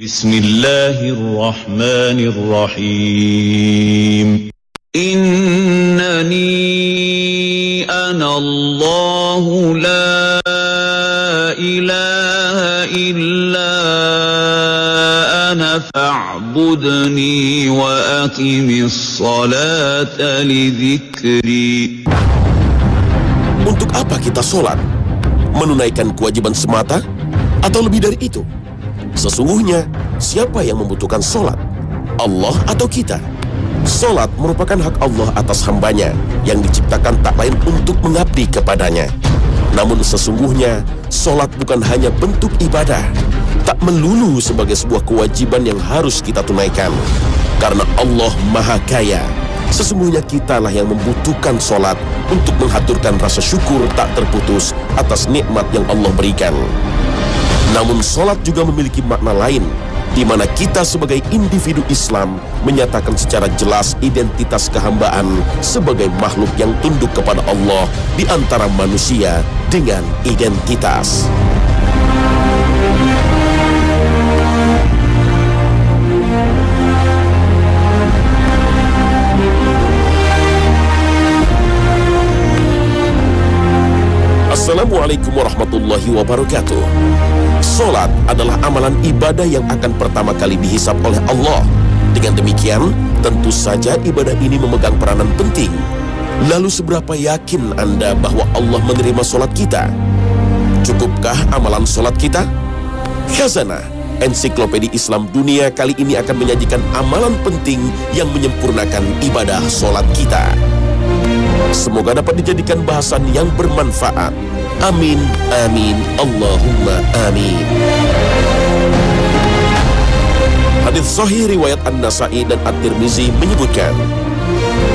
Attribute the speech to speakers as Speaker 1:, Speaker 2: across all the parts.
Speaker 1: Bismillahirrahmanirrahim. Innani ana Allahu la ilaha illa ana fa'budni wa aqimis salata li dzikri.
Speaker 2: Untuk apa kita sholat? Menunaikan kewajiban semata? Atau lebih dari itu? Sesungguhnya, siapa yang membutuhkan sholat? Allah atau kita? Sholat merupakan hak Allah atas hambanya yang diciptakan tak lain untuk mengabdi kepadanya. Namun sesungguhnya, sholat bukan hanya bentuk ibadah, tak melulu sebagai sebuah kewajiban yang harus kita tunaikan. Karena Allah Maha Kaya, sesungguhnya kitalah yang membutuhkan sholat untuk menghaturkan rasa syukur tak terputus atas nikmat yang Allah berikan. Namun sholat juga memiliki makna lain, di mana kita sebagai individu Islam menyatakan secara jelas identitas kehambaan sebagai makhluk yang tunduk kepada Allah di antara manusia dengan identitas. Assalamualaikum warahmatullahi wabarakatuh. Salat adalah amalan ibadah yang akan pertama kali dihisab oleh Allah. Dengan demikian, tentu saja ibadah ini memegang peranan penting. Lalu seberapa yakin Anda bahwa Allah menerima salat kita? Cukupkah amalan salat kita? Khazanah, Ensiklopedia Islam Dunia kali ini akan menyajikan amalan penting yang menyempurnakan ibadah salat kita. Semoga dapat dijadikan bahasan yang bermanfaat. Amin, amin, Allahumma amin. Hadits sahih riwayat An-Nasa'i dan At-Tirmizi menyebutkan,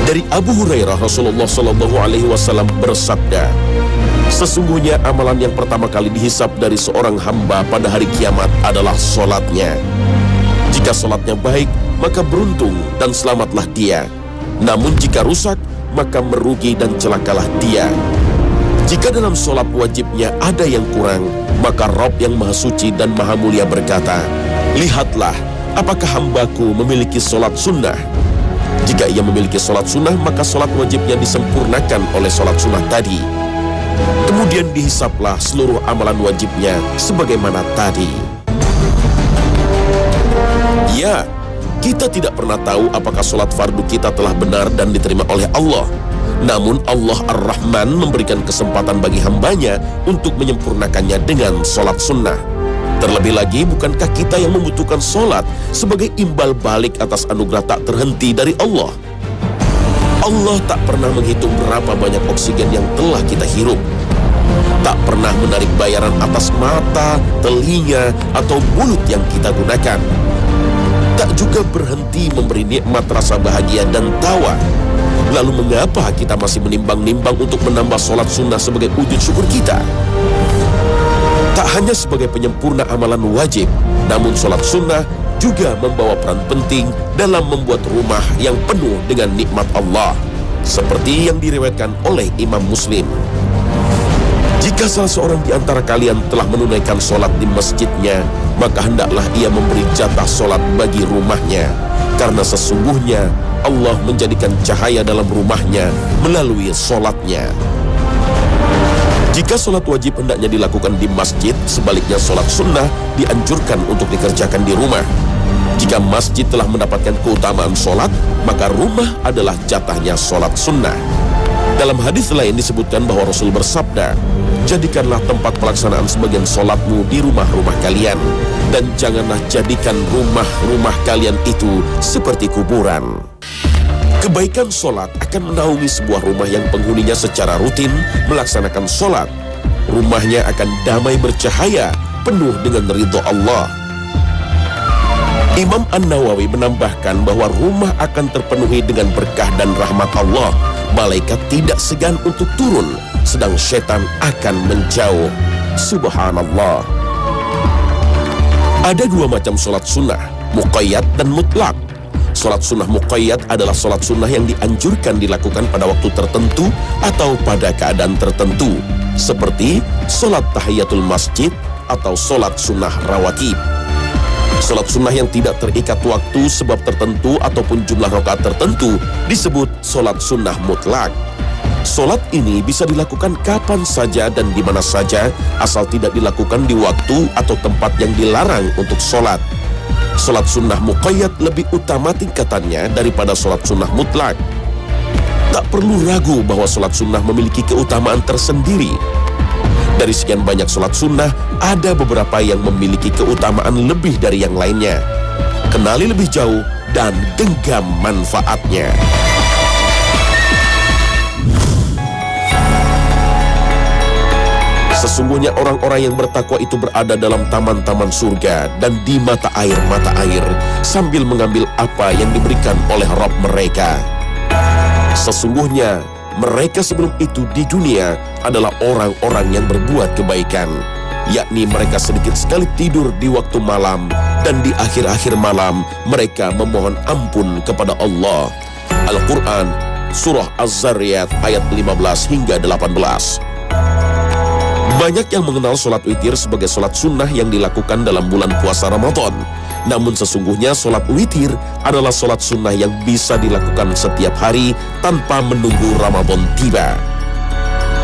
Speaker 2: dari Abu Hurairah Rasulullah SAW bersabda, sesungguhnya amalan yang pertama kali dihisab dari seorang hamba pada hari kiamat adalah sholatnya. Jika sholatnya baik, maka beruntung dan selamatlah dia. Namun jika rusak, maka merugi dan celakalah dia. Jika dalam sholat wajibnya ada yang kurang, maka Rabb yang Maha Suci dan Maha Mulia berkata, lihatlah, apakah hambaku memiliki sholat sunnah? Jika ia memiliki sholat sunnah, maka sholat wajibnya disempurnakan oleh sholat sunnah tadi. Kemudian dihisaplah seluruh amalan wajibnya sebagaimana tadi. Ya, kita tidak pernah tahu apakah sholat fardu kita telah benar dan diterima oleh Allah. Namun Allah Ar-Rahman memberikan kesempatan bagi hambanya untuk menyempurnakannya dengan sholat sunnah. Terlebih lagi, bukankah kita yang membutuhkan sholat sebagai imbal balik atas anugerah tak terhenti dari Allah? Allah tak pernah menghitung berapa banyak oksigen yang telah kita hirup. Tak pernah menarik bayaran atas mata, telinga, atau mulut yang kita gunakan. Tak juga berhenti memberi nikmat rasa bahagia dan tawa. Lalu mengapa kita masih menimbang-nimbang untuk menambah sholat sunnah sebagai wujud syukur kita? Tak hanya sebagai penyempurna amalan wajib, namun sholat sunnah juga membawa peran penting dalam membuat rumah yang penuh dengan nikmat Allah, seperti yang diriwayatkan oleh Imam Muslim. Jika salah seorang di antara kalian telah menunaikan sholat di masjidnya, maka hendaklah ia memberi jatah sholat bagi rumahnya, karena sesungguhnya Allah menjadikan cahaya dalam rumahnya melalui sholatnya. Jika sholat wajib hendaknya dilakukan di masjid, sebaliknya sholat sunnah dianjurkan untuk dikerjakan di rumah. Jika masjid telah mendapatkan keutamaan sholat, maka rumah adalah jatahnya sholat sunnah. Dalam hadis lain disebutkan bahwa Rasul bersabda, jadikanlah tempat pelaksanaan sebagian sholatmu di rumah-rumah kalian, dan janganlah jadikan rumah-rumah kalian itu seperti kuburan. Kebaikan sholat akan menaungi sebuah rumah yang penghuninya secara rutin melaksanakan sholat. Rumahnya akan damai bercahaya, penuh dengan ridho Allah. Imam An-Nawawi menambahkan bahwa rumah akan terpenuhi dengan berkah dan rahmat Allah. Malaikat tidak segan untuk turun, sedang setan akan menjauh. Subhanallah. Ada dua macam sholat sunnah, muqayyad dan mutlak. Sholat sunnah muqayyad adalah sholat sunnah yang dianjurkan dilakukan pada waktu tertentu atau pada keadaan tertentu, seperti sholat tahiyatul masjid atau sholat sunnah rawatib. Sholat sunnah yang tidak terikat waktu, sebab tertentu ataupun jumlah rakaat tertentu disebut sholat sunnah mutlak. Sholat ini bisa dilakukan kapan saja dan di mana saja, asal tidak dilakukan di waktu atau tempat yang dilarang untuk sholat. Sholat sunnah muqayyad lebih utama tingkatannya daripada sholat sunnah mutlak. Tak perlu ragu bahwa sholat sunnah memiliki keutamaan tersendiri. Dari sekian banyak sholat sunnah, ada beberapa yang memiliki keutamaan lebih dari yang lainnya. Kenali lebih jauh dan genggam manfaatnya. Sesungguhnya orang-orang yang bertakwa itu berada dalam taman-taman surga dan di mata air sambil mengambil apa yang diberikan oleh Rabb mereka. Sesungguhnya mereka sebelum itu di dunia adalah orang-orang yang berbuat kebaikan, yakni mereka sedikit sekali tidur di waktu malam, dan di akhir-akhir malam mereka memohon ampun kepada Allah. Al-Quran, Surah Az-Zariyat ayat 15 hingga 18. Banyak yang mengenal sholat witir sebagai sholat sunnah yang dilakukan dalam bulan puasa Ramadan. Namun sesungguhnya sholat witir adalah sholat sunnah yang bisa dilakukan setiap hari tanpa menunggu Ramadan tiba.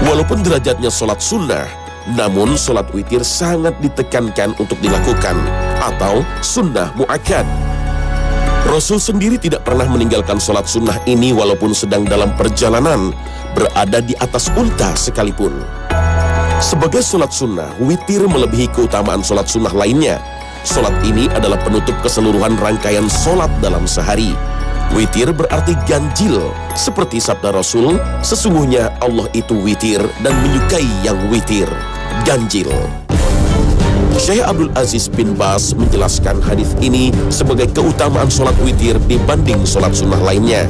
Speaker 2: Walaupun derajatnya sholat sunnah, namun sholat witir sangat ditekankan untuk dilakukan, atau sunnah mu'akkad. Rasul sendiri tidak pernah meninggalkan sholat sunnah ini walaupun sedang dalam perjalanan, berada di atas unta sekalipun. Sebagai sholat sunnah, witir melebihi keutamaan sholat sunnah lainnya. Sholat ini adalah penutup keseluruhan rangkaian sholat dalam sehari. Witir berarti ganjil, seperti sabda Rasul, sesungguhnya Allah itu witir dan menyukai yang witir, ganjil. Syekh Abdul Aziz bin Baz menjelaskan hadis ini sebagai keutamaan sholat witir dibanding sholat sunnah lainnya.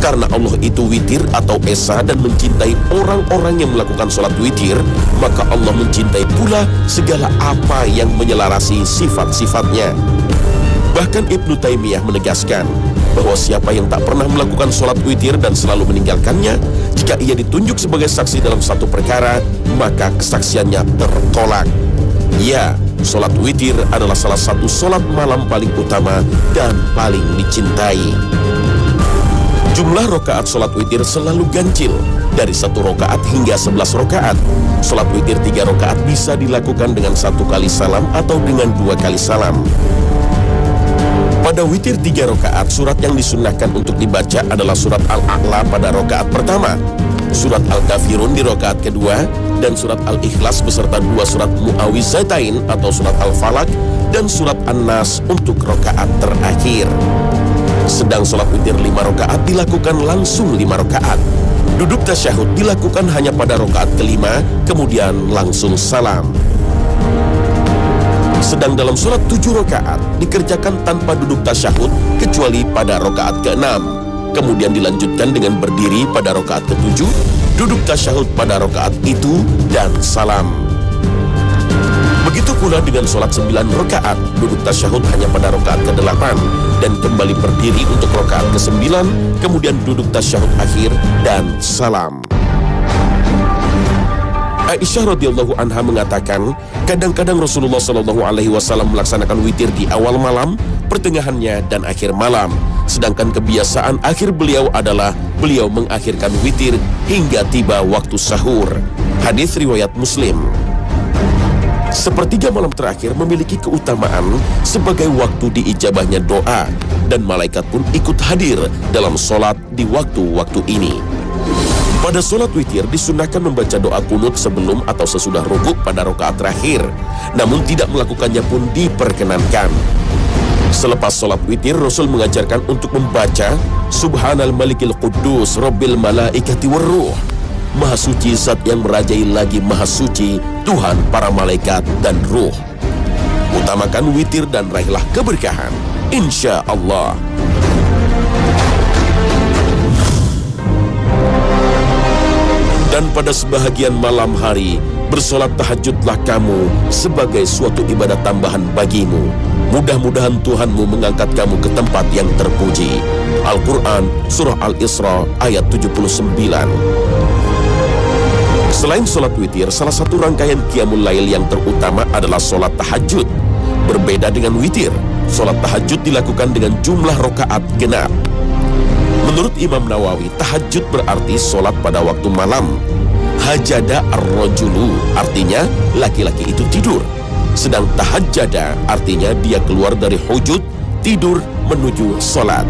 Speaker 2: Karena Allah itu witir atau esa dan mencintai orang-orang yang melakukan sholat witir, maka Allah mencintai pula segala apa yang menyelarasi sifat-sifatnya. Bahkan Ibnu Taimiyah menegaskan bahwa siapa yang tak pernah melakukan sholat witir dan selalu meninggalkannya, jika ia ditunjuk sebagai saksi dalam satu perkara, maka kesaksiannya tertolak. Ya, sholat witir adalah salah satu sholat malam paling utama dan paling dicintai. Jumlah rokaat sholat witir selalu ganjil, dari 1 rokaat hingga 11 rokaat. Sholat witir 3 rokaat bisa dilakukan dengan 1 kali salam atau dengan 2 kali salam. Pada witir 3 rokaat, surat yang disunnahkan untuk dibaca adalah surat Al-A'la pada rokaat pertama, surat Al-Kafirun di rokaat kedua, dan surat Al-Ikhlas beserta 2 surat Mu'awizatain atau surat Al-Falak, dan surat An-Nas untuk rokaat terakhir. Sedang sholat witir 5 rokaat dilakukan langsung 5 rokaat. Duduk tasyahud dilakukan hanya pada rokaat kelima, kemudian langsung salam. Sedang dalam sholat 7 rokaat dikerjakan tanpa duduk tasyahud kecuali pada rokaat ke-6. Kemudian dilanjutkan dengan berdiri pada rokaat ke-7, duduk tasyahud pada rokaat itu, dan salam. Begitu pula dengan sholat 9 rokaat, duduk tasyahud hanya pada rokaat ke-8 dan kembali berdiri untuk rokaat ke-9, kemudian duduk tasyahud akhir dan salam. Aisyah radhiyallahu anha mengatakan, kadang-kadang Rasulullah SAW melaksanakan witir di awal malam, pertengahannya dan akhir malam. Sedangkan kebiasaan akhir beliau adalah beliau mengakhirkan witir hingga tiba waktu sahur. Hadis riwayat Muslim. Sepertiga malam terakhir memiliki keutamaan sebagai waktu diijabahnya doa, dan malaikat pun ikut hadir dalam sholat di waktu-waktu ini. Pada sholat witir disunahkan membaca doa kunut sebelum atau sesudah rukuk pada rakaat terakhir, namun tidak melakukannya pun diperkenankan. Selepas sholat witir, Rasul mengajarkan untuk membaca Subhanal Malikil Quddus Rabbil Malaikati Warruh, Maha suci zat yang merajai lagi maha suci, Tuhan para malaikat dan ruh. Utamakan witir dan raihlah keberkahan, insya Allah. Dan pada sebahagian malam hari, bersolat tahajudlah kamu sebagai suatu ibadah tambahan bagimu. Mudah-mudahan Tuhanmu mengangkat kamu ke tempat yang terpuji. Al-Quran, Surah Al-Isra, ayat 79. Selain sholat witir, salah satu rangkaian qiyamul lail yang terutama adalah sholat tahajud. Berbeda dengan witir, sholat tahajud dilakukan dengan jumlah rakaat genap. Menurut Imam Nawawi, tahajud berarti sholat pada waktu malam. Hajada ar-rajulu artinya laki-laki itu tidur. Sedang tahajjada artinya dia keluar dari hujud, tidur menuju sholat.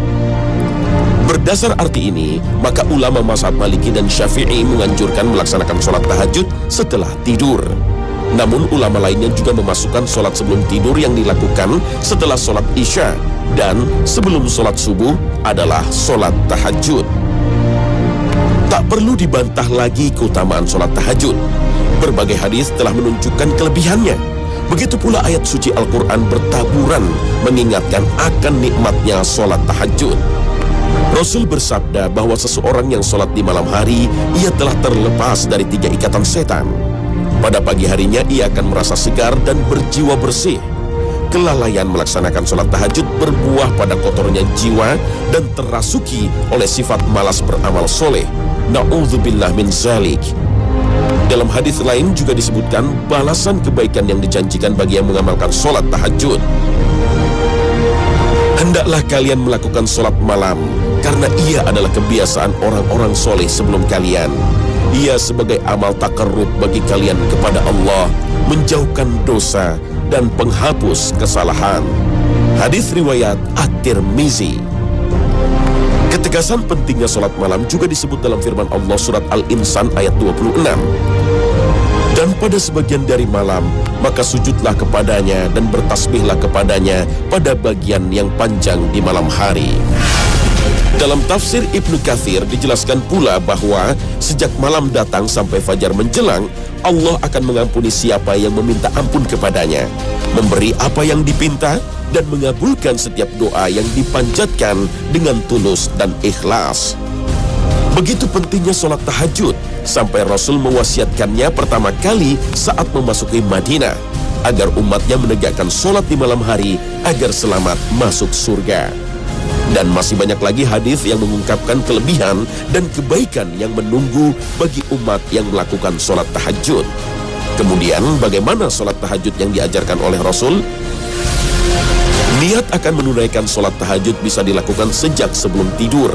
Speaker 2: Berdasar arti ini, maka ulama mazhab Maliki dan Syafi'i menganjurkan melaksanakan sholat tahajud setelah tidur. Namun ulama lainnya juga memasukkan sholat sebelum tidur yang dilakukan setelah sholat isya dan sebelum sholat subuh adalah sholat tahajud. Tak perlu dibantah lagi keutamaan sholat tahajud. Berbagai hadis telah menunjukkan kelebihannya. Begitu pula ayat suci Al-Quran bertaburan mengingatkan akan nikmatnya sholat tahajud. Rasul bersabda bahwa seseorang yang sholat di malam hari, ia telah terlepas dari 3 ikatan setan. Pada pagi harinya ia akan merasa segar dan berjiwa bersih. Kelalaian melaksanakan sholat tahajud berbuah pada kotornya jiwa dan terasuki oleh sifat malas beramal soleh. Na'udzubillah min zalik. Dalam hadis lain juga disebutkan balasan kebaikan yang dijanjikan bagi yang mengamalkan sholat tahajud. Hendaklah kalian melakukan sholat malam, karena ia adalah kebiasaan orang-orang soleh sebelum kalian. Ia sebagai amal takarrub bagi kalian kepada Allah, menjauhkan dosa dan penghapus kesalahan. Hadis riwayat At-Tirmizi. Ketegasan pentingnya sholat malam juga disebut dalam firman Allah surat Al-Insan ayat 26. Dan pada sebagian dari malam, maka sujudlah kepadanya dan bertasbihlah kepadanya pada bagian yang panjang di malam hari. Dalam tafsir Ibnu Katsir dijelaskan pula bahwa sejak malam datang sampai fajar menjelang, Allah akan mengampuni siapa yang meminta ampun kepadanya, memberi apa yang dipinta, dan mengabulkan setiap doa yang dipanjatkan dengan tulus dan ikhlas. Begitu pentingnya sholat tahajud, sampai Rasul mewasiatkannya pertama kali saat memasuki Madinah, agar umatnya menegakkan sholat di malam hari agar selamat masuk surga. Dan masih banyak lagi hadis yang mengungkapkan kelebihan dan kebaikan yang menunggu bagi umat yang melakukan sholat tahajud. Kemudian bagaimana sholat tahajud yang diajarkan oleh Rasul? Niat akan menunaikan sholat tahajud bisa dilakukan sejak sebelum tidur.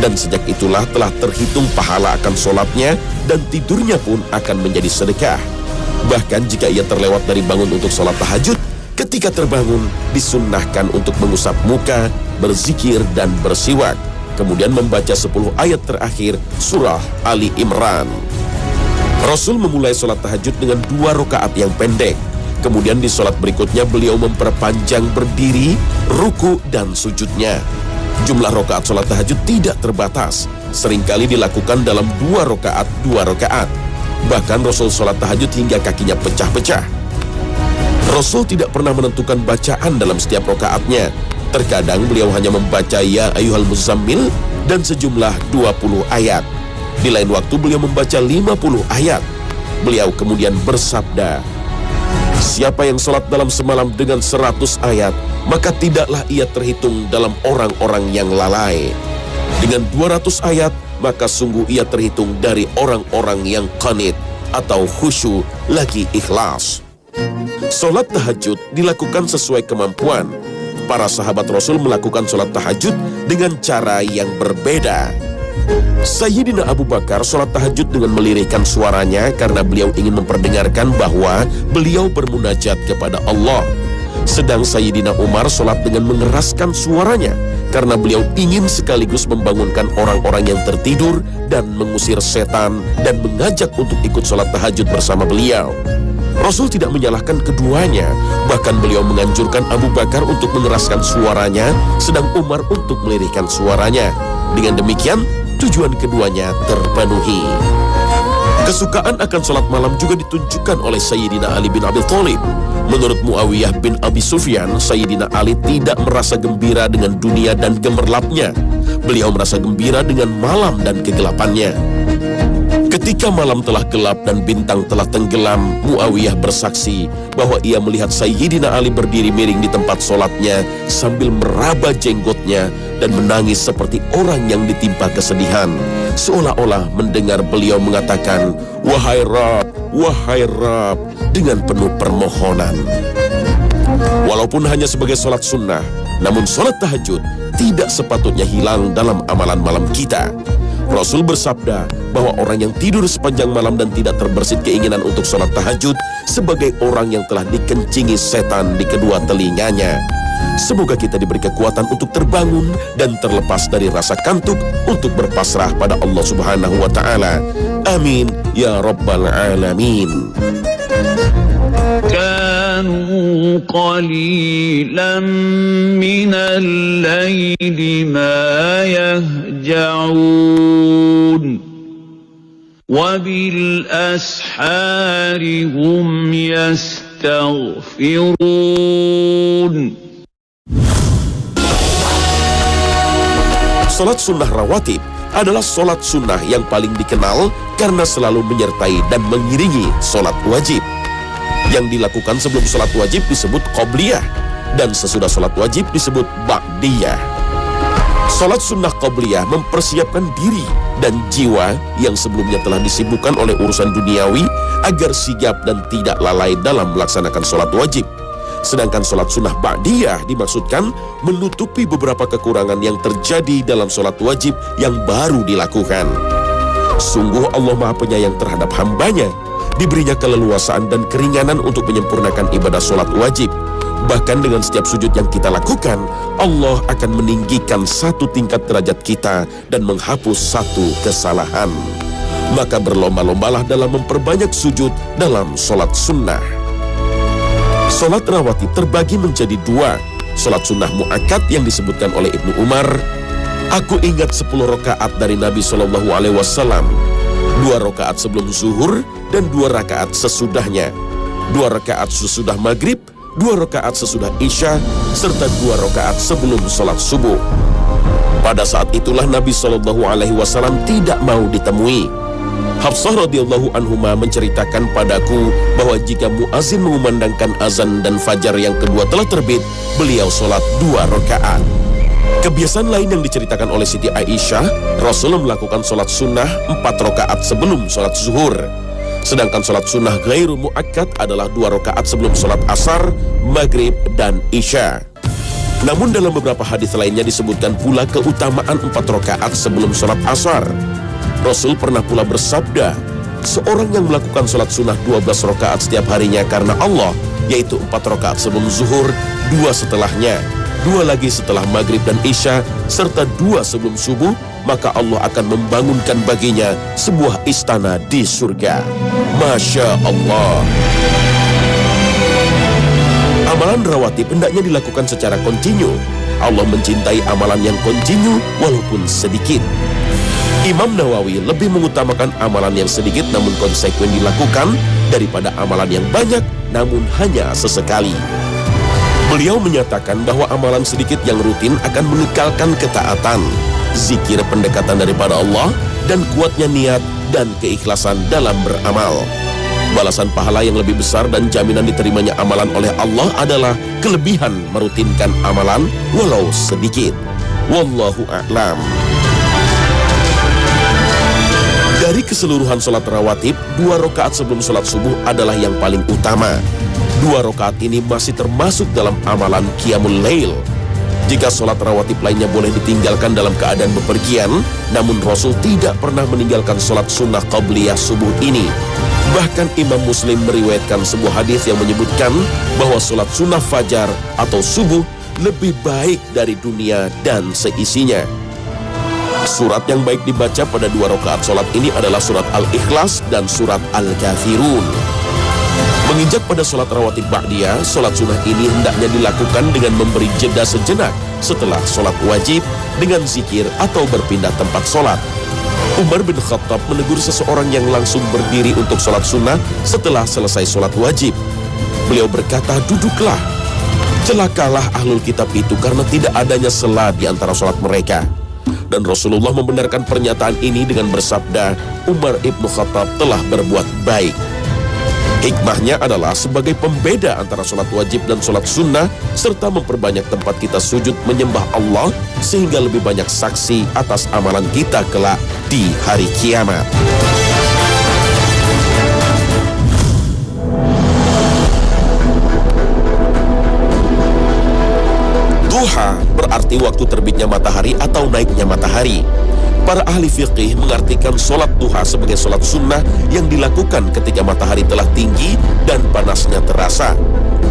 Speaker 2: Dan sejak itulah telah terhitung pahala akan sholatnya dan tidurnya pun akan menjadi sedekah. Bahkan jika ia terlewat dari bangun untuk sholat tahajud, ketika terbangun disunnahkan untuk mengusap muka, berzikir dan bersiwak. Kemudian membaca 10 ayat terakhir surah Ali Imran. Rasul memulai sholat tahajud dengan 2 rakaat yang pendek. Kemudian di sholat berikutnya beliau memperpanjang berdiri, ruku dan sujudnya. Jumlah rakaat sholat tahajud tidak terbatas. Seringkali dilakukan dalam 2 rakaat. Bahkan Rasul sholat tahajud hingga kakinya pecah-pecah. Rasul tidak pernah menentukan bacaan dalam setiap rakaatnya. Terkadang beliau hanya membaca Ya Ayyuhal Muzammil dan sejumlah 20 ayat. Di lain waktu beliau membaca 50 ayat. Beliau kemudian bersabda, siapa yang sholat dalam semalam dengan 100 ayat, maka tidaklah ia terhitung dalam orang-orang yang lalai. Dengan 200 ayat, maka sungguh ia terhitung dari orang-orang yang qanit atau khusyuk lagi ikhlas. Sholat tahajud dilakukan sesuai kemampuan. Para sahabat Rasul melakukan sholat tahajud dengan cara yang berbeda. Sayyidina Abu Bakar sholat tahajud dengan melirihkan suaranya karena beliau ingin memperdengarkan bahwa beliau bermunajat kepada Allah. Sedang Sayyidina Umar sholat dengan mengeraskan suaranya karena beliau ingin sekaligus membangunkan orang-orang yang tertidur dan mengusir setan dan mengajak untuk ikut sholat tahajud bersama beliau. Rasul tidak menyalahkan keduanya, bahkan beliau menganjurkan Abu Bakar untuk mengeraskan suaranya, sedang Umar untuk melirihkan suaranya. Dengan demikian, tujuan keduanya terpenuhi. Kesukaan akan sholat malam juga ditunjukkan oleh Sayyidina Ali bin Abi Thalib. Menurut Muawiyah bin Abi Sufyan, Sayyidina Ali tidak merasa gembira dengan dunia dan gemerlapnya. Beliau merasa gembira dengan malam dan kegelapannya. Ketika malam telah gelap dan bintang telah tenggelam, Muawiyah bersaksi bahwa ia melihat Sayyidina Ali berdiri miring di tempat sholatnya sambil meraba jenggotnya dan menangis seperti orang yang ditimpa kesedihan, seolah-olah mendengar beliau mengatakan, wahai Rabb, dengan penuh permohonan. Walaupun hanya sebagai sholat sunnah, namun sholat tahajud tidak sepatutnya hilang dalam amalan malam kita. Rasul bersabda bahwa orang yang tidur sepanjang malam dan tidak terbersit keinginan untuk sholat tahajud sebagai orang yang telah dikencingi setan di kedua telinganya. Semoga kita diberi kekuatan untuk terbangun dan terlepas dari rasa kantuk untuk berpasrah pada Allah Subhanahu wa Ta'ala. Amin ya Rabbal Alamin.
Speaker 1: كانوا قليلا من الليل ما يهجعون وبالأسحار هم يستغفرون.
Speaker 2: Salat sunnah rawatib adalah salat sunnah yang paling dikenal karena selalu menyertai dan mengiringi salat wajib. Yang dilakukan sebelum salat wajib disebut qobliyah dan sesudah salat wajib disebut ba'diyah. Salat sunnah qobliyah mempersiapkan diri dan jiwa yang sebelumnya telah disibukkan oleh urusan duniawi agar sigap dan tidak lalai dalam melaksanakan salat wajib. Sedangkan salat sunnah ba'diyah dimaksudkan menutupi beberapa kekurangan yang terjadi dalam salat wajib yang baru dilakukan. Sungguh Allah Maha Penyayang terhadap hambanya, diberinya keleluasaan dan keringanan untuk menyempurnakan ibadah sholat wajib. Bahkan dengan setiap sujud yang kita lakukan, Allah akan meninggikan satu tingkat derajat kita dan menghapus satu kesalahan. Maka berlomba-lombalah dalam memperbanyak sujud dalam sholat sunnah. Sholat rawatib terbagi menjadi dua. Sholat sunnah mu'akkad yang disebutkan oleh Ibnu Umar, aku ingat 10 rakaat dari Nabi SAW, 2 rakaat sebelum zuhur dan 2 rakaat sesudahnya, 2 rakaat sesudah maghrib, 2 rakaat sesudah isya, serta 2 rakaat sebelum sholat subuh. Pada saat itulah Nabi SAW tidak mau ditemui. Hafsah radhiyallahu anhuma menceritakan padaku bahwa jika muazin mengumandangkan azan dan fajar yang kedua telah terbit, beliau sholat 2 rakaat. Kebiasaan lain yang diceritakan oleh Siti Aisyah, Rasul melakukan sholat sunnah 4 rakaat sebelum sholat zuhur. Sedangkan sholat sunnah ghairu mu'akkad adalah 2 rakaat sebelum sholat asar, maghrib, dan isya. Namun dalam beberapa hadis lainnya disebutkan pula keutamaan 4 rakaat sebelum sholat asar. Rasul pernah pula bersabda, seorang yang melakukan sholat sunnah 12 rakaat setiap harinya karena Allah, yaitu 4 rakaat sebelum zuhur, 2 setelahnya, 2 lagi setelah maghrib dan isya, serta 2 sebelum subuh, maka Allah akan membangunkan baginya sebuah istana di surga. Masya Allah. Amalan rawatib hendaknya dilakukan secara kontinu. Allah mencintai amalan yang kontinu walaupun sedikit. Imam Nawawi lebih mengutamakan amalan yang sedikit namun konsekuen dilakukan daripada amalan yang banyak namun hanya sesekali. Beliau menyatakan bahwa amalan sedikit yang rutin akan mengekalkan ketaatan, zikir pendekatan daripada Allah, dan kuatnya niat dan keikhlasan dalam beramal. Balasan pahala yang lebih besar dan jaminan diterimanya amalan oleh Allah adalah kelebihan merutinkan amalan walau sedikit. Wallahu a'lam. Dari keseluruhan sholat rawatib, 2 rakaat sebelum sholat subuh adalah yang paling utama. 2 rakaat ini masih termasuk dalam amalan qiyamul lail. Jika sholat rawatib lainnya boleh ditinggalkan dalam keadaan bepergian, namun Rasul tidak pernah meninggalkan sholat sunnah qabliyah subuh ini. Bahkan Imam Muslim meriwayatkan sebuah hadis yang menyebutkan bahwa sholat sunnah fajar atau subuh lebih baik dari dunia dan seisinya. Surat yang baik dibaca pada 2 rakaat sholat ini adalah surat Al-Ikhlas dan surat Al-Kafirun. Menginjak pada sholat rawatib ba'diyah, sholat sunnah ini hendaknya dilakukan dengan memberi jeda sejenak setelah sholat wajib dengan zikir atau berpindah tempat sholat. Umar bin Khattab menegur seseorang yang langsung berdiri untuk sholat sunnah setelah selesai sholat wajib. Beliau berkata, duduklah. Celakalah ahlul kitab itu karena tidak adanya sela di antara sholat mereka. Dan Rasulullah membenarkan pernyataan ini dengan bersabda, Umar ibn Khattab telah berbuat baik. Hikmahnya adalah sebagai pembeda antara sholat wajib dan sholat sunnah, serta memperbanyak tempat kita sujud menyembah Allah, sehingga lebih banyak saksi atas amalan kita kelak di hari kiamat. Duha berarti waktu terbitnya matahari atau naiknya matahari. Para ahli fiqih mengartikan sholat duha sebagai sholat sunnah yang dilakukan ketika matahari telah tinggi dan panasnya terasa,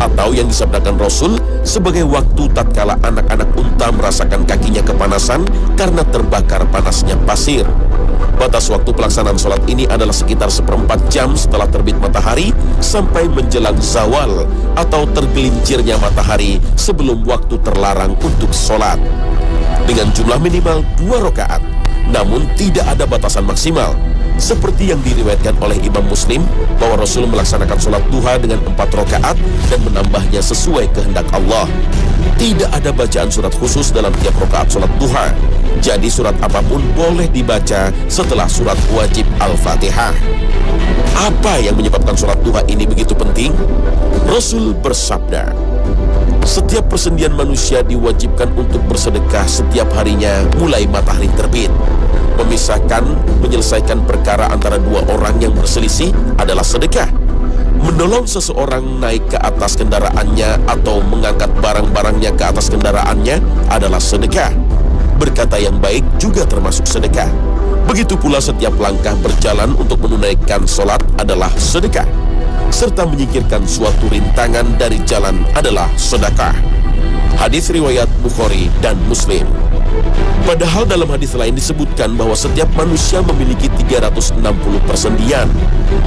Speaker 2: atau yang disabdakan Rasul sebagai waktu tatkala anak-anak unta merasakan kakinya kepanasan karena terbakar panasnya pasir. Batas waktu pelaksanaan sholat ini adalah sekitar 1/4 jam setelah terbit matahari sampai menjelang zawal atau tergelincirnya matahari sebelum waktu terlarang untuk sholat, dengan jumlah minimal 2 rakaat. Namun tidak ada batasan maksimal, seperti yang diriwayatkan oleh Imam Muslim bahwa Rasul melaksanakan sholat duha dengan 4 rakaat dan menambahnya sesuai kehendak Allah. Tidak ada bacaan surat khusus dalam tiap rakaat sholat duha, jadi surat apapun boleh dibaca setelah surat wajib Al-Fatihah. Apa yang menyebabkan sholat duha ini begitu penting? Rasul bersabda, setiap persendian manusia diwajibkan untuk bersedekah setiap harinya mulai matahari terbit. Menyelesaikan perkara antara 2 orang yang berselisih adalah sedekah. Menolong seseorang naik ke atas kendaraannya atau mengangkat barang-barangnya ke atas kendaraannya adalah sedekah. Berkata yang baik juga termasuk sedekah. Begitu pula setiap langkah berjalan untuk menunaikan sholat adalah sedekah. Serta menyingkirkan suatu rintangan dari jalan adalah sedekah. Hadis riwayat Bukhari dan Muslim. Padahal dalam hadis lain disebutkan bahwa setiap manusia memiliki 360 persendian.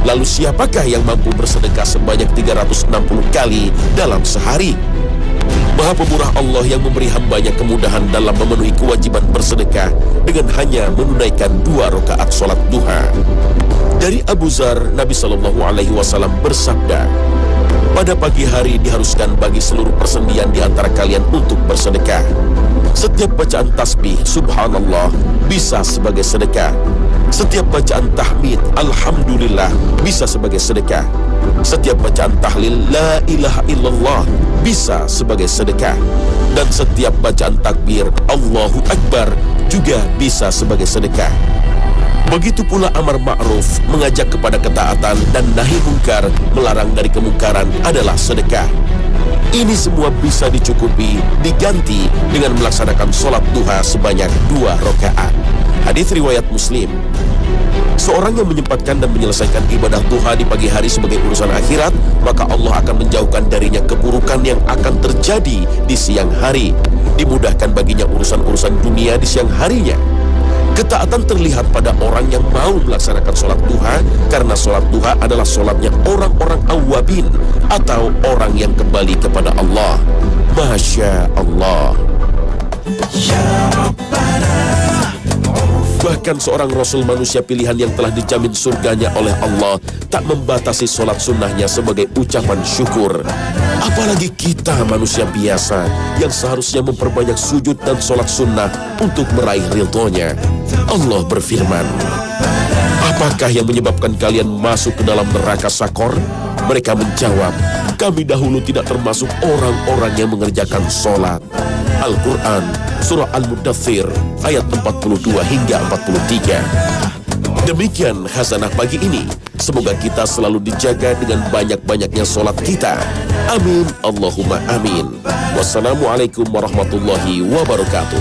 Speaker 2: Lalu siapakah yang mampu bersedekah sebanyak 360 kali dalam sehari? Maha Pemurah Allah yang memberi hambanya kemudahan dalam memenuhi kewajiban bersedekah dengan hanya menunaikan 2 rakaat sholat duha. Dari Abu Dzar, Nabi SAW bersabda, pada pagi hari diharuskan bagi seluruh persendian di antara kalian untuk bersedekah. Setiap bacaan tasbih subhanallah bisa sebagai sedekah. Setiap bacaan tahmid alhamdulillah bisa sebagai sedekah. Setiap bacaan tahlil la ilaha illallah bisa sebagai sedekah. Dan setiap bacaan takbir Allahu Akbar juga bisa sebagai sedekah. Begitu pula amar ma'ruf, mengajak kepada ketaatan, dan nahi mungkar, melarang dari kemungkaran adalah sedekah. Ini semua bisa dicukupi, diganti dengan melaksanakan sholat duha sebanyak 2 rakaat. Hadis riwayat Muslim. Seorang yang menyempatkan dan menyelesaikan ibadah duha di pagi hari sebagai urusan akhirat, maka Allah akan menjauhkan darinya keburukan yang akan terjadi di siang hari. Dimudahkan baginya urusan-urusan dunia di siang harinya. Ketaatan terlihat pada orang yang mau melaksanakan sholat duha, karena sholat duha adalah sholatnya orang-orang awwabin atau orang yang kembali kepada Allah. Masya Allah. Bahkan seorang Rasul manusia pilihan yang telah dijamin surganya oleh Allah tak membatasi sholat sunnahnya sebagai ucapan syukur. Apalagi kita manusia biasa yang seharusnya memperbanyak sujud dan sholat sunnah untuk meraih ridhonya. Allah berfirman, apakah yang menyebabkan kalian masuk ke dalam neraka sakor? Mereka menjawab, kami dahulu tidak termasuk orang-orang yang mengerjakan sholat. Al-Quran, Surah Al-Mudaththir, ayat 42 hingga 43. Demikian khazanah pagi ini. Semoga kita selalu dijaga dengan banyak-banyaknya sholat kita. Amin, Allahumma amin. Wassalamualaikum warahmatullahi wabarakatuh.